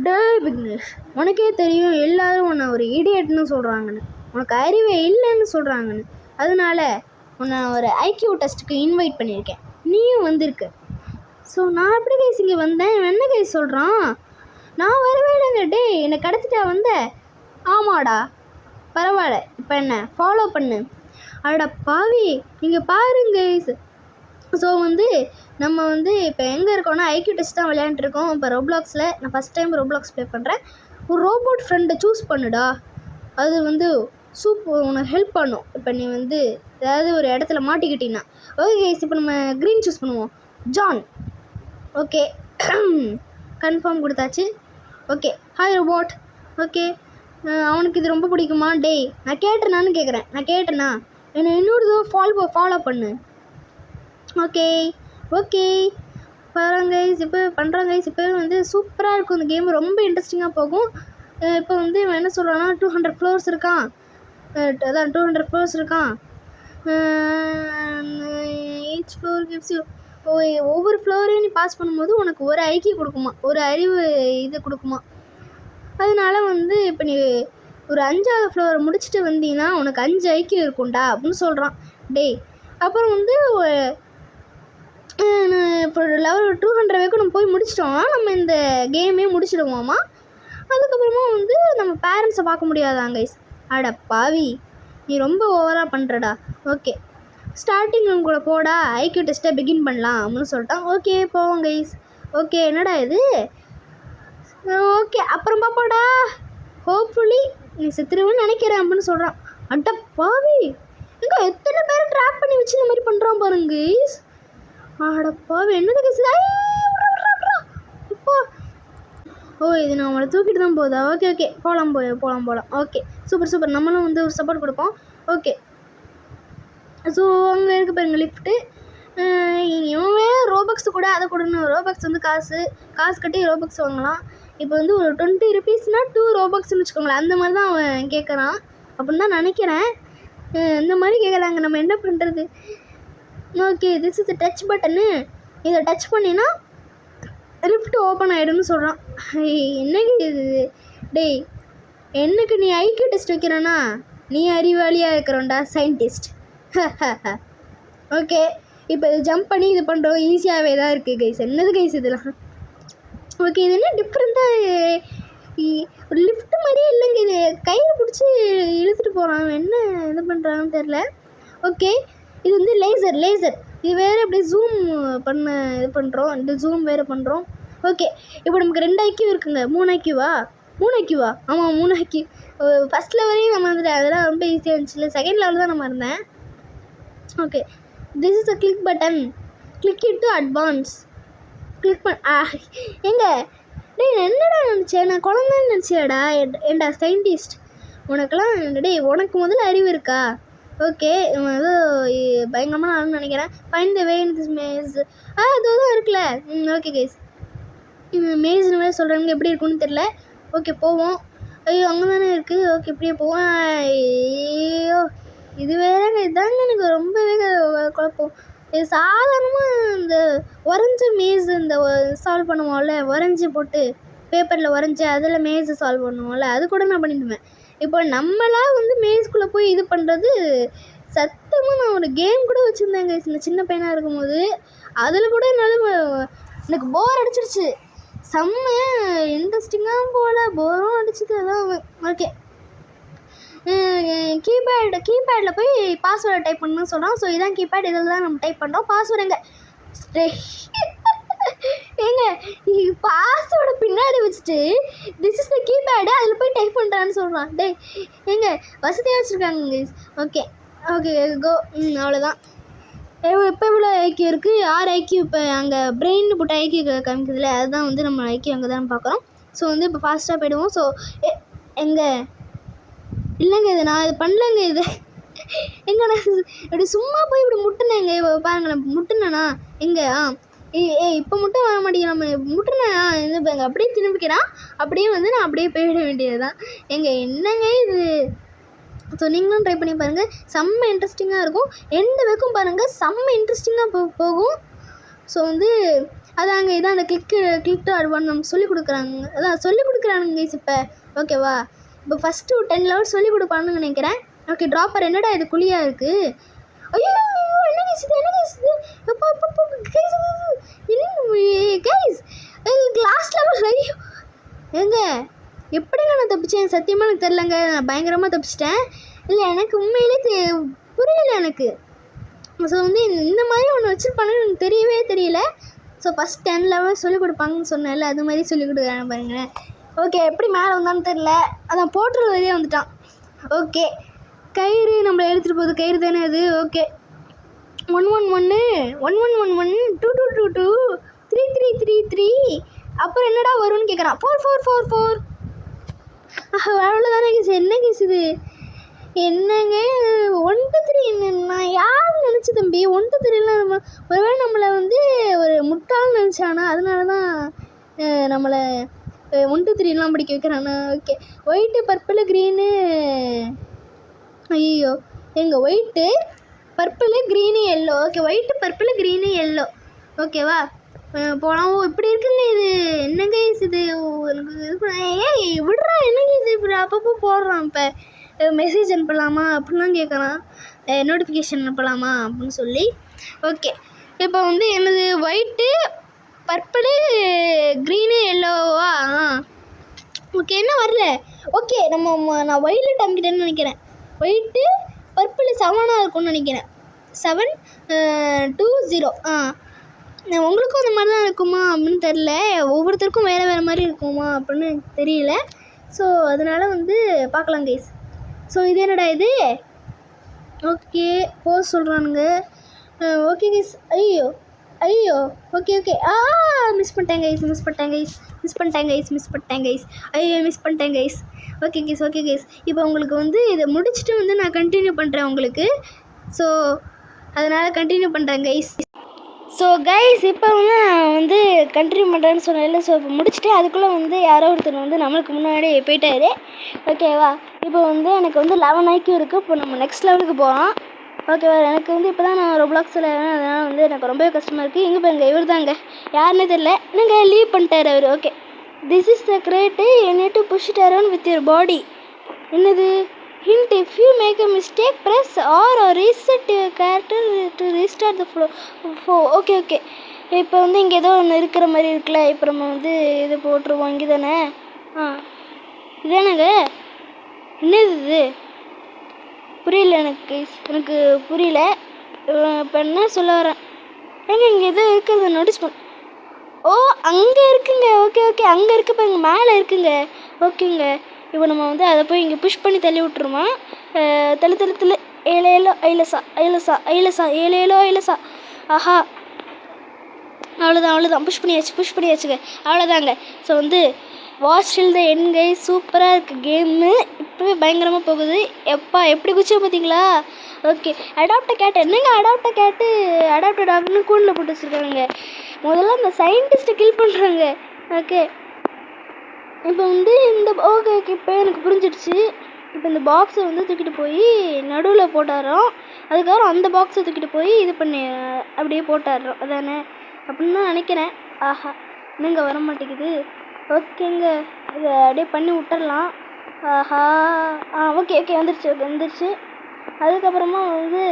டேய் விக்னேஷ், உனக்கே தெரியும் எல்லாரும் உன்னை ஒரு இடியட்னு சொல்கிறாங்கன்னு, உனக்கு அறிவே இல்லைன்னு சொல்கிறாங்கன்னு. அதனால உன்னை ஒரு ஐக்யூ டெஸ்ட்டுக்கு இன்வைட் பண்ணியிருக்கேன், நீயும் வந்திருக்க. ஸோ நான் எப்படி கைஸ் இங்கே வந்தேன்? என்ன கைஸ் சொல்கிறான்? நான் வரவே இல்லைங்க. டே என்னை கடத்திட்டா வந்த? ஆமாடா, பரவாயில்ல, இப்போ என்ன ஃபாலோ பண்ணு. அடா பாவி, நீங்கள் பாருங்க கைஸ். ஸோ நம்ம இப்போ எங்கே இருக்கோன்னா ஐக்யூ டெஸ்ட் தான் விளையாண்டுருக்கோம். இப்போ ரோப்ளாக்ஸில் நான் ஃபஸ்ட் டைம் ரோப்ளாக்ஸ் ப்ளே பண்ணுறேன். ஒரு ரோபோட் ஃப்ரெண்டை சூஸ் பண்ணுடா. அது உனக்கு ஹெல்ப் பண்ணும். இப்போ நீ ஏதாவது ஒரு இடத்துல மாட்டிக்கிட்டீங்கன்னா. ஓகே கைஸ், இப்போ நம்ம க்ரீன் சூஸ் பண்ணுவோம். ஜான். ஓகே, கன்ஃபார்ம் கொடுத்தாச்சு. Okay, hi robot. ஓகே, அவனுக்கு இது ரொம்ப பிடிக்குமா? டேய் நான் கேட்டேனான்னு கேட்குறேன். நான் கேட்டேனா? என்னை இன்னொரு ஃபாலோ பண்ணு. ஓகே ஓகே, பாருங்க கைஸ், இப்போ பண்ணுறாங்க கைஸ். இப்போ சூப்பராக இருக்கும் இந்த கேம், ரொம்ப இன்ட்ரெஸ்டிங்காக போகும். இப்போ இவன் என்ன சொல்கிறான்னா 200 ஃப்ளோர்ஸ் இருக்கான். அதான் 200 ஃப்ளோர்ஸ் இருக்கான். ஈச் ஃப்ளோர் கிவ்ஸ் யூ, ஒவ்வொரு ஃப்ளோரையும் நீ பாஸ் பண்ணும்போது உனக்கு ஒரு ஐக்கிய கொடுக்குமா, ஒரு அறிவு இது கொடுக்குமா. அதனால இப்போ நீ ஒரு 5ஆவது ஃப்ளோரை முடிச்சுட்டு வந்தீங்கன்னா உனக்கு 5 ஐக்கியம் இருக்கும்டா அப்படின்னு சொல்கிறான். டேய் அப்புறம் இப்போ லெவல் 200 வரைக்கும் நம்ம போய் முடிச்சிட்டோம்னா நம்ம இந்த கேமே முடிச்சிடுவோமா. அதுக்கப்புறமா நம்ம பேரண்ட்ஸை பார்க்க முடியாதாங்க கைஸ். அட பாவி, நீ ரொம்ப ஓவராக பண்ணுறடா. ஓகே, ஸ்டார்டிங் ரூம் கூட போடா, ஐக்யூ டெஸ்ட்டை பிகின் பண்ணலாம் அப்படின்னு சொல்லிட்டான். ஓகே போவோம் கைஸ். ஓகே, என்னடா இது? ஓகே, அப்புறம் பாப்பாடா, ஹோப்ஃபுல்லி நீ செத்துருவேன்னு நினைக்கிறேன் அப்படின்னு சொல்கிறான். அட பாவி, எங்கே எத்தனை பேரை ட்ராப் பண்ணி வச்சு இந்த மாதிரி பண்ணுறான் பாருங்க கைஸ். அடப்பாவே, என்னது கேசுதா? இப்போ இது நான் அவளை தூக்கிட்டு தான் போதா? ஓகே ஓகே, போகலாம். Okay, super. நம்மளும் ஒரு சப்போர்ட் கொடுப்போம். ஓகே, ஸோ அங்கே இருக்க பாருங்க லிஃப்ட்டு. இவன் ரோபக்ஸ் கூட அதை கொடுணும். ரோபக்ஸ் காசு கட்டி ரோபக்ஸ் வாங்கலாம். இப்போ ஒரு 20 ருபீஸ்னா 2 ரோபக்ஸ்ன்னு வச்சுக்கோங்களேன். அந்த மாதிரி தான் அவன் கேட்குறான் அப்படின்னு தான் நினைக்கிறேன். இந்த மாதிரி கேட்குறாங்க, நம்ம என்ன பண்ணுறது? Okay, this is touch button. இதை டச் பண்ணினா லிஃப்ட் ஓப்பன் ஆகிடும்னு சொல்கிறான். என்னங்க இது? டேய், என்னக்கு நீ ஐக்யூ டெஸ்ட் வைக்கிறேன்னா நீ அறிவாளியாக இருக்கிறோண்டா, சயின்டிஸ்ட். ஓகே, இப்போ இது ஜம்ப் பண்ணி இது பண்ணுறோம், ஈஸியாகவே தான் இருக்குது கைஸ். என்னது கைஸ் இதெல்லாம்? ஓகே, இது என்ன டிஃப்ரெண்ட்டாக ஒரு லிஃப்ட் மாதிரியே இல்லைங்க. இது கையில் பிடிச்சி இழுத்துட்டு போகிறான். என்ன இது பண்ணுறான்னு தெரில. ஓகே, இது லேசர். இது வேறு எப்படி ஜூம் பண்ண இது பண்ணுறோம். இந்த ஜூம் வேறு பண்ணுறோம். ஓகே, இப்போ நமக்கு 2 ஐக்கியூ இருக்குங்க. 3 ஐக்கியூவா? ஆமாம், 3 ஐக்கியூ. ஃபஸ்ட் லெவலையும் நம்ம அதெல்லாம் ரொம்ப ஈஸியாக இருந்துச்சுல்ல. செகண்ட் லெவல் தான் நம்ம இருந்தேன். Okay, this is a click button. Click it to advance. Click எங்க டேய், என்னடா நினச்சேன்? நான் குழந்தைன்னு நினச்சியாடா? ஏண்டா சயின்டிஸ்ட், உனக்கெல்லாம் டேய், உனக்கு முதல்ல அறிவு இருக்கா? ஓகே, பயங்கரமாக நானும் நினைக்கிறேன். Find the way in this maze. அதுதான் இருக்குல்ல. ஓகே கைஸ், மேஸ்னு வேறு சொல்கிறாங்க, எப்படி இருக்குன்னு தெரில. ஓகே, போவோம். ஐயோ, அங்கே தானே இருக்குது. ஓகே, இப்படியே போவோம். ஐயோ, இது வேறங்க, இதாங்க எனக்கு ரொம்பவே குழப்பம். இது சாதாரணமாக இந்த வரைஞ்ச மேஸ் சால்வ் பண்ணுவோம்ல, வரைஞ்சி போட்டு பேப்பரில் வரைஞ்சி அதில் மேஸை சால்வ் பண்ணுவோம்ல, அது கூட நான் பண்ணிடுவேன். இப்போ நம்மளாக மேஸ்குள்ளே போய் இது பண்ணுறது சத்தமாக. நான் ஒரு கேம் கூட வச்சுருந்தேன் கைஸ், இந்த சின்ன பையனாக இருக்கும்போது. அதில் கூட எனக்கு போர் அடிச்சிருச்சு. செம்ம இன்ட்ரெஸ்டிங்காக போரும் அடிச்சுது. அதான் ஓகே, கீபேடில் போய் பாஸ்வேர்டை டைப் பண்ணணும்னு சொல்கிறோம். ஸோ இதான் கீபேட், இதில் தான் நம்ம டைப் பண்ணுறோம். பாஸ்வேர்டு ஏங்க பாஸ்வேர்டை பின்னாடி வச்சுட்டு திஸ் இஸ் த கீபேடு அதில் போய் டைப் பண்ணுறான்னு சொல்கிறான். டேய் ஏங்க வசதியாக வச்சுருக்காங்க கைஸ். ஓகே கோ. அவ்வளோதான். இப்போ எவ்வளோ ஐக்கியம் இருக்குது? 6 ஐக்கியம். இப்போ அங்கே பிரெயின் போட்ட ஐக்கியம் காமிக்கிறதுல அதுதான் நம்ம ஐக்கியம் அங்கே தான் பார்க்குறோம். ஸோ இப்போ ஃபாஸ்ட்டாக போயிடுவோம். ஸோ எங்கே இல்லைங்க, இது நான் இது பண்ணலங்க. இது எங்க நான் இப்படி சும்மா போய் இப்படி முட்டுனேங்க. பாருங்க, நான் முட்டுனேண்ணா எங்கே? இப்போ மட்டும் வர மாட்டேங்க. நம்ம முட்டுனேன் இது எங்கள் அப்படியே திரும்பிக்கிறான். அப்படியே நான் அப்படியே போயிட வேண்டியது தான். என்னங்க இது? ஸோ நீங்களும் ட்ரை பண்ணி பாருங்கள், செம்ம இன்ட்ரெஸ்டிங்காக இருக்கும். எந்த வரைக்கும் பாருங்கள், செம்ம இன்ட்ரெஸ்டிங்காக போகும். ஸோ அதாங்க இதான் அந்த கிளிக் டு அட்வான்ஸ் நம்ம சொல்லிக் கொடுக்குறாங்க. அதான் சொல்லிக் கொடுக்குறானுங்க கைஸ் இப்போ. ஓகேவா, இப்போ ஃபஸ்ட்டு 10 லெவல் சொல்லிக் கொடுப்பான்னு நினைக்கிறேன். ஓகே, ட்ராப்பர் என்னடா இது குழியாக இருக்குது. ஐயோ என்ன கைஸ் இது, என்ன கைஸ் இது, எப்போ கைஸ் கைஸ் லாஸ்ட் லெவல். ஐயோ ஏங்க எப்படிங்க நான் தப்பிச்சேன் சத்தியமாக எனக்கு தெரிலங்க. நான் பயங்கரமாக தப்பிச்சிட்டேன். இல்லை எனக்கு உண்மையிலே புரியல எனக்கு. ஸோ வந்து இந்த மாதிரி ஒன்று வச்சுருப்பாங்கன்னு எனக்கு தெரியல. ஸோ ஃபஸ்ட் 10 லெவல் சொல்லிக் கொடுப்பாங்கன்னு சொன்னேன்ல, அது மாதிரி சொல்லிக் கொடுக்குறாங்க பாருங்களேன். ஓகே, எப்படி மேலே வந்தான்னு தெரில. அதான் போர்ட்டல் வழியே வந்துட்டான். ஓகே, கயிறு நம்மளை எடுத்துகிட்டு போகுது. கயிறு தானே அது. ஓகே, 111 1111 2222 3333. அப்புறம் என்னடா வரும்னு கேட்குறான். 4444. அவ்வளோதானே கேஸ். என்ன கேஸ் இது, என்னங்க 1 to 3? நான் யார் நினச்சி தம்பி 1 to 3லாம் ஒருவேளை நம்மளை வந்து ஒரு முட்டாள்னு நினச்சானா, அதனால தான் நம்மளை 1 to 3லாம் படிக்க வைக்கிறானா. Okay, white purple green. ஐயோ எங்கள் white purple green yellow. Okay, white purple green yellow. ஓகேவா, போகலாம். ஓ இப்படி இருக்குங்க இது. என்னங்க இது ஏய் விடுறா, என்னங்க இது இப்படி அப்பப்போ போடுறான். இப்போ மெசேஜ் அனுப்பலாமா அப்படின்லாம் கேட்குறான். நோட்டிஃபிகேஷன் அனுப்பலாமா அப்படின்னு சொல்லி. ஓகே, இப்போ வந்து என்னது ஒயிட்டு பர்பிள் க்ரீனு எல்லோவா. ஓகே, என்ன வரல. ஓகே, நான் ஒயிலட் அனுப்பிட்டேன்னு நினைக்கிறேன். ஒயிட்டு பர்பிள் 7ஆக இருக்கும்னு நினைக்கிறேன். 720. உங்களுக்கும் அந்த மாதிரி தான் இருக்குமா அப்படின்னு தெரில. ஒவ்வொருத்தருக்கும் வேறு மாதிரி இருக்குமா அப்படின்னு எனக்கு தெரியல. ஸோ அதனால் வந்து பார்க்கலாம் கைஸ். ஸோ இது என்னடா இது. ஓகே, போஸ் சொல்கிறானுங்க. Okay guys. ஐயோ ஓகே மிஸ் பண்ணிட்டேன் கைஸ். ஐயோ மிஸ் பண்ணிட்டேன் கைஸ். Okay guys. இப்போ உங்களுக்கு வந்து இதை முடிச்சுட்டு வந்து நான் கண்டினியூ பண்ணுறேன் உங்களுக்கு. ஸோ அதனால் கண்டினியூ பண்ணுறேன் கைஸ். ஸோ கைஸ் இப்போ வந்து நான் வந்து கண்டினியூ பண்ணுறேன்னு சொன்னேன்ல. ஸோ இப்போ முடிச்சுட்டு அதுக்குள்ளே வந்து யாரோ ஒருத்தர் வந்து நம்மளுக்கு முன்னாடி போயிட்டாரு. ஓகேவா, இப்போ வந்து எனக்கு வந்து 11 IQ இருக்குது. இப்போ நம்ம நெக்ஸ்ட் லெவலுக்கு போகலாம். ஓகேவா, எனக்கு வந்து இப்போ தான் நான் ரொப்ளாக்ஸில் அதனால் வந்து எனக்கு ரொம்பவே கஷ்டமாக இருக்குது. இங்கே பாருங்க, இவர் தாங்க யாருன்னே தெரில. நீங்கள் லீவ் பண்ணிட்டார் அவர். Okay, this is the crate you need to push it around with your body. என்னது hint, if you make a mistake press R or reset your character to restart the flow. Okay இப்போ வந்து இங்கே ஏதோ ஒன்று இருக்கிற மாதிரி இருக்குல்ல. இப்போ நம்ம வந்து இது போட்டுருவோம். இங்கே தானே. இதானங்க. என்னது இது புரியல எனக்கு புரியல. இப்போ என்ன சொல்ல வரேன். ஏங்க இங்கே எதோ இருக்கிறத நோட்டீஸ் பண்ண. ஓ அங்கே இருக்குங்க. ஓகே அங்கே இருக்கு பாருங்க, மேலே இருக்குங்க. ஓகேங்க, இப்போ நம்ம வந்து அதை போய் இங்கே புஷ் பண்ணி தள்ளி விட்டுருமா. தள்ளு ஏழேலோ ஐலசா. ஆஹா, அவ்வளோதான் புஷ் பண்ணியாச்சுங்க. அவ்வளோதாங்க. ஸோ வந்து watch till the end guys. சூப்பராக இருக்குது கேமு. இப்போவே பயங்கரமாக போகுது. எப்படி குச்சியை பார்த்தீங்களா. ஓகே, அடாப்ட கேட்டு. என்னங்க அடாப்டட் டாக்னு கூண்டில் போட்டு வச்சுருக்காங்க. முதல்ல இந்த சயின்டிஸ்ட்டை கில் பண்ணுறாங்க. ஓகே, இப்போ வந்து இந்த ஓகே இப்போ எனக்கு புரிஞ்சிடுச்சு. இப்போ இந்த பாக்ஸை வந்து தூக்கிட்டு போய் நடுவில் போட்டாரோம். அதுக்கப்புறம் அந்த பாக்ஸை தூக்கிட்டு போய் இது பண்ணி அப்படியே போட்டாரோம். அதானே அப்படின்னு தான் நினைக்கிறேன். ஆஹா, என்னங்க வர மாட்டேங்குது. ஓகேங்க, இதை அப்படியே பண்ணி விட்டுடலாம். ஆஹா, ஓகே வந்துருச்சு. அதுக்கப்புறமா வந்து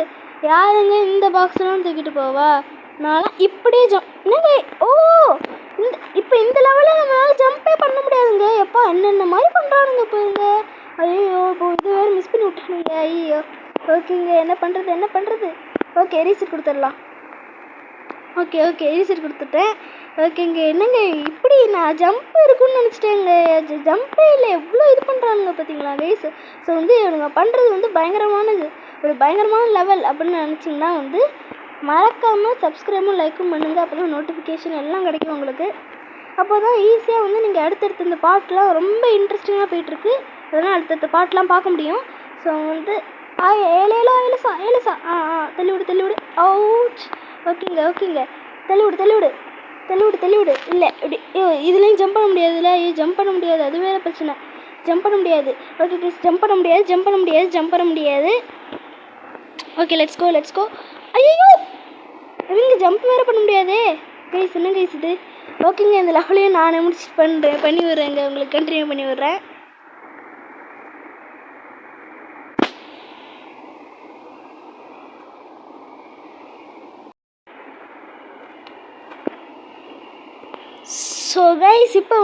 யாருங்க இந்த பாக்ஸ்லாம் தூக்கிட்டு போவா. நான்லாம் இப்படியே என்னங்க. ஓ இப்போ இந்த லெவலில் நம்மளால் ஜம்பே பண்ண முடியாதுங்க. எப்பா என்னென்ன மாதிரி பண்ணுறானுங்க போயிருங்க. ஐயோ இப்போ இது வேறு மிஸ் பண்ணி விட்டுருங்க. ஐயோ ஓகேங்க, என்ன பண்ணுறது. ஓகே, ரீசெட் கொடுத்துடலாம். ஓகே ரீசெட் கொடுத்துட்டேன். ஓகேங்க, என்னங்க இப்படி நான் ஜம்ப் இருக்குன்னு நினச்சிட்டேங்க. ஜம்பே இல்லை, எவ்வளோ இது பண்ணுறானுங்க பார்த்தீங்களா கைஸ். ஸோ வந்து இவங்க பண்ணுறது வந்து பயங்கரமானது, ஒரு பயங்கரமான லெவல் அப்படின்னு நினச்சிங்கன்னா வந்து மறக்காமல் சப்ஸ்கிரைபும் லைக்கும் பண்ணுங்கள். அப்போ தான் நோட்டிஃபிகேஷன் எல்லாம் கிடைக்கும் உங்களுக்கு. அப்போ தான் ஈஸியாக வந்து நீங்கள் அடுத்தடுத்து இந்த பாட்டெலாம் ரொம்ப இன்ட்ரெஸ்டிங்காக போயிட்டுருக்கு. அதனால் அடுத்தடுத்த பாட்டெலாம் பார்க்க முடியும். ஸோ வந்து ஏழேலோ ஐலசா. தள்ளிவிடு. அவுச். ஓகேங்க தள்ளிவிடு. இல்லை இப்படி இதுலேயும் ஜம்ப் பண்ண முடியாதுல்ல. ஜம்ப் பண்ண முடியாது, அது வேறு பிரச்சனை. ஜம்ப் பண்ண முடியாது. ஓகே கைஸ், ஜம்ப் பண்ண முடியாது. Okay let's go. ஐயோ இவங்க ஜம்ப் வேறு பண்ண முடியாதே. கைஸ் என்ன கைஸ் இது? ஓகேங்க, இந்த லெவலையும் நானே முடிச்சு பண்ணி விடுறேங்க, உங்களுக்கு கண்டினியூ பண்ணி விடுறேன். ஸோ கைஸ் இப்போ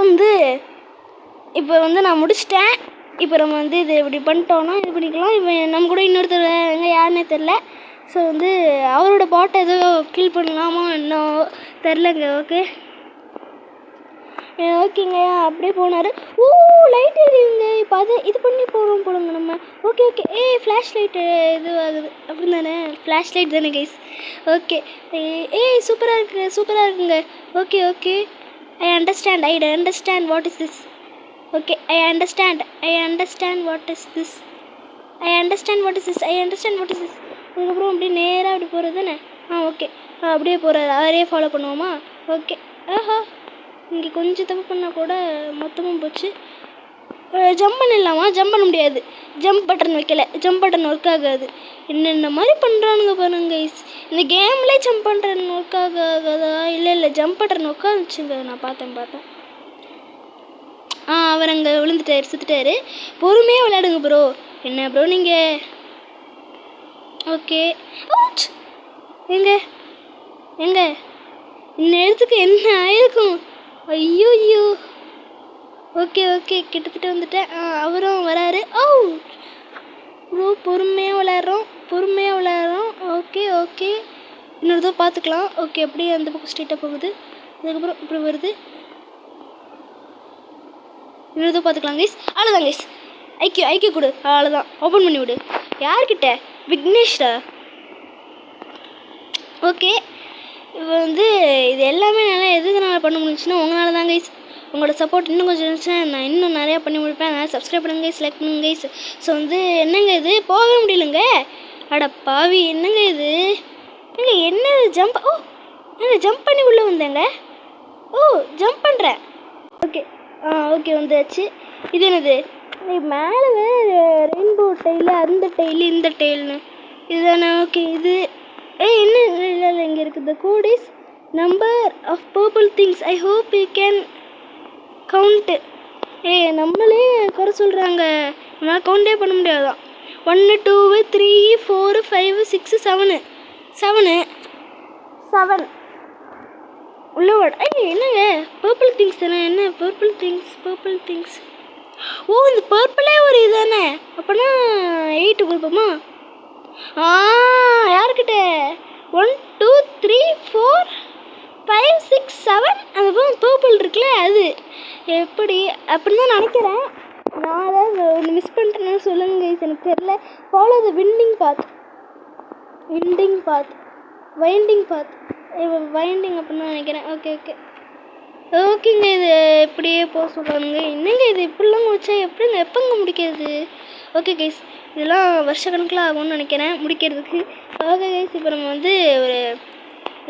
வந்து நான் முடிச்சிட்டேன். இப்போ நம்ம வந்து இது இப்படி பண்ணிட்டோன்னா இது பண்ணிக்கலாம். இப்போ நம்ம கூட இன்னொருத்தர் எங்கே யாருன்னே தெரில. ஸோ வந்து அவரோட பாட்டை ஏதோ கில் பண்ணலாமா இன்னும் தெரிலங்க. ஓகேங்க அப்படியே போனார். ஓ லைட் எரியுங்க. இப்போ இது பண்ணி போகிறோம் போலங்க நம்ம. ஓகே ஃப்ளாஷ் லைட்டு இது ஆகுது அப்படி தானே? ஃப்ளாஷ் லைட் தானே கைஸ்? ஓகே சூப்பராக இருக்குங்க. Okay I understand what is this. Okay, I understand what is this. அதுக்கப்புறம் அப்படியே நேராக அப்படி போகிறது தானே? ஓகே அப்படியே போகிறாரு. அவரே ஃபாலோ பண்ணுவோமா? ஓகே. இங்கே கொஞ்சம் தப்பு பண்ணால் கூட மொத்தமும் போச்சு. ஜம்ப் பண்ணிடலாமா? ஜம்ப் பண்ண முடியாது. ஜம்ப் பட்டன் வைக்கல, ஜம்ப் பட்டன் ஒர்க் ஆகாது. என்னென்ன மாதிரி பண்ணுறானுங்க பாருங்க கைஸ். இந்த கேம்லேயே ஜம்ப் பண்ணுறன் ஒர்க் ஆகாதா? இல்லை ஜம்ப் பட்டன் ஒர்க் ஆச்சுங்க. நான் பார்த்தேன். அவர் அங்கே விழுந்துட்டார், சுற்றுட்டாரு. பொறுமையாக விளையாடுங்க ப்ரோ. என்ன ப்ரோ நீங்கள்? ஓகே எங்க இந்த இடத்துக்கு என்ன ஆயிருக்கும்? ஐயோ ஓகே கிட்டத்தட்ட வந்துட்டேன். அவரும் வராரு. ப்ரோ பொறுமையாக விளையாடுறோம். ஓகே இன்னொரு தடவை பார்த்துக்கலாம். ஓகே அப்படியே அந்த பக்கம் ஸ்ட்ரெயிட்டாக போகுது. அதுக்கப்புறம் இப்படி வருது. இன்னொரு தடவை பார்த்துக்கலாம் கைஸ். அவ்வளோதான் கைஸ். ஐக்கிய கொடு. அவ்வளோதான். ஓப்பன் பண்ணி விடு. யார்கிட்ட? விக்னேஷ்டா. ஓகே இப்போ வந்து இது எல்லாமே நல்லா எதுக்குனால பண்ண முடிஞ்சுன்னா உங்களால தான் கைஸ். உங்களோட சப்போர்ட் இன்னும் கொஞ்சம் இருந்துச்சுன்னா நான் இன்னும் நிறையா பண்ணி முடிப்பேன். அதனால் சப்ஸ்கிரைப் பண்ணுங்க கைஸ், லைக் பண்ணுங்க கைஸ். ஸோ வந்து என்னங்க இது போகவே முடியலங்க. அட பாவி என்னங்க இது? என்ன ஜம்ப்? ஜம்ப் பண்ணி உள்ளே வந்தேங்க. ஜம்ப் பண்ணுறேன். ஓகே வந்தாச்சு. இது என்னது? மேலே ரெயின்போ டைலு, அந்த டைலு, இந்த டைல்னு இதுதானே? ஓகே இது என்ன இல்லை இங்கே இருக்குது. The code is number of purple things. I hope you can count. நம்மளே குறை சொல்கிறாங்க. நம்மளால் கவுண்டே பண்ண முடியாதான். 1 2 3 4 5 6 7 உள்ளவாட். என்னங்க பர்பிள் திங்ஸ் தானே? என்ன பர்பிள் திங்ஸ்? இந்த பர்பிளே ஒரு இதுதானே? அப்போனா 8 கொடுப்போமா? யார்கிட்ட? 1 2 3 4 5 6 7 அந்த பர்பிள் இருக்குல்ல அது எப்படி அப்படின்னு தான் நினைக்கிறேன். நான் அதாவது ஒன்று மிஸ் பண்ணிட்டேன்னு சொல்லுங்க கைஸ், எனக்கு தெரியல. Follow the winding path winding அப்படின்னு தான் நினைக்கிறேன். ஓகேங்க இது இப்படியே போக சொல்கிறானுங்க. என்னங்க இது இப்படிலாம் முடிச்சா எப்போங்க முடிக்கிறது? ஓகே கைஸ் இதெல்லாம் வருஷக்கணக்கில் ஆகும்னு நினைக்கிறேன் முடிக்கிறதுக்கு. ஓகே கைஸ் இப்போ நம்ம வந்து ஒரு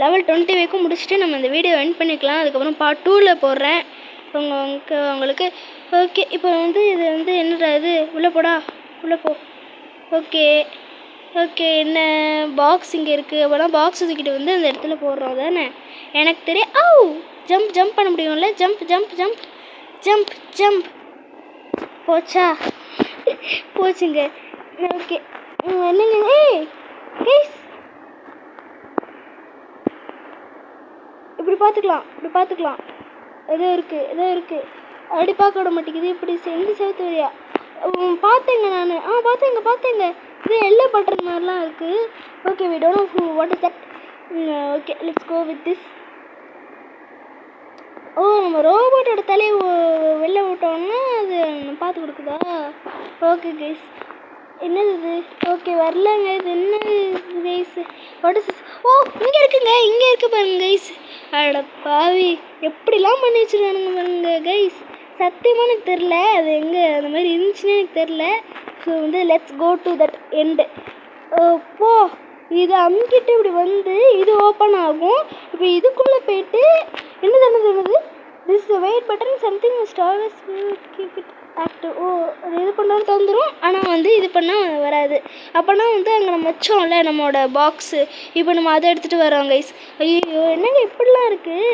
லெவல் 20 வரைக்கும் முடிச்சுட்டு நம்ம இந்த வீடியோ எண்ட் பண்ணிக்கலாம். அதுக்கப்புறம் பார்ட் 2ல் போடுறேன் உங்களுக்கு. ஓகே இப்போ வந்து இது வந்து என்னடா இது? உள்ளே போ. ஓகே என்ன பாக்ஸ் இங்கே இருக்குது? அப்போலாம் பாக்ஸ் தூக்கிட்டு வந்து அந்த இடத்துல போடுறோம் தானே? எனக்கு தெரியும். ஜம்ப் பண்ண முடியும்ல? ஜம்ப் போச்சுங்க. ஓகே என்னங்க கைஸ் இப்படி பார்த்துக்கலாம். ஏதோ இருக்குது அப்படி பார்க்க விட மாட்டேங்குது. இப்படி எந்த செவத்து வழியா பார்த்தேங்க நான். பார்த்தேங்க இது எல்லோ பட்டன் மாதிரிலாம் இருக்குது. Okay we don't know what is that. Okay let's go with this. நம்ம ரோபோட்டோட தலையை வெளில விட்டோம்னா அது பார்த்து கொடுக்குதா? ஓகே கைஸ் என்னது இது? ஓகே வரலங்க. இது என்ன கைஸ்? What is? இங்கே இருக்கு பாருங்க கைஸ். அட பாவி எப்படிலாம் பண்ணி வச்சுருக்கானுங்க பாருங்க கைஸ். சத்தியமாக எனக்கு தெரில அது எங்கே அந்த மாதிரி இருந்துச்சுன்னு எனக்கு தெரில. ஸோ வந்து let's go to that end. இது அமுக்கிட்டு இப்படி வந்து இது ஓப்பன் ஆகும். இப்போ இதுக்குள்ளே போயிட்டு என்னது this weight button something stars keep it active. ஓ அது இது பண்ணாலும் தந்துடும், ஆனால் வந்து இது பண்ணால் வராது. அப்போனா வந்து அங்கே நம்ம வச்சோம்ல நம்மளோட பாக்ஸு, இப்போ நம்ம அதை எடுத்துகிட்டு வரோம் கைஸ். ஐயோ என்னங்க இப்படிலாம் இருக்குது.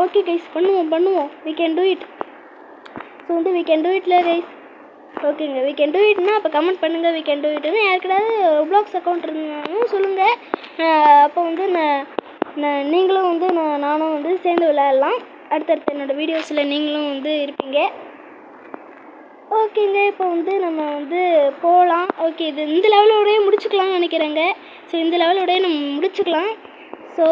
ஓகே கைஸ், பண்ணுவோம் we can do it. So வந்து we can do itல கைஸ். ஓகேங்க we can do itனா அப்போ கமெண்ட் பண்ணுங்கள் we can do itன்னு. யாருக்கிட்டாவது Roblox account இருந்தாலும் சொல்லுங்கள். அப்போ வந்து நீங்களும் வந்து நானும் வந்து சேர்ந்து விளையாடலாம். அடுத்தடுத்து என்னோடய வீடியோஸில் நீங்களும் வந்து இருப்பீங்க. ஓகேங்க, இப்போ வந்து நம்ம வந்து போகலாம். ஓகே, இது இந்த லெவலோடய முடிச்சுக்கலாம்னு நினைக்கிறேங்க. ஸோ இந்த லெவலோடய நம்ம முடிச்சுக்கலாம். ஸோ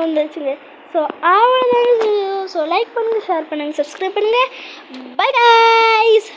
வந்துச்சுங்க. ஸோ அவ்வளோதாங்க. ஸோ லைக் பண்ணுங்கள், ஷேர் பண்ணுங்கள், சப்ஸ்கிரைப் பண்ணுங்கள். Bye guys.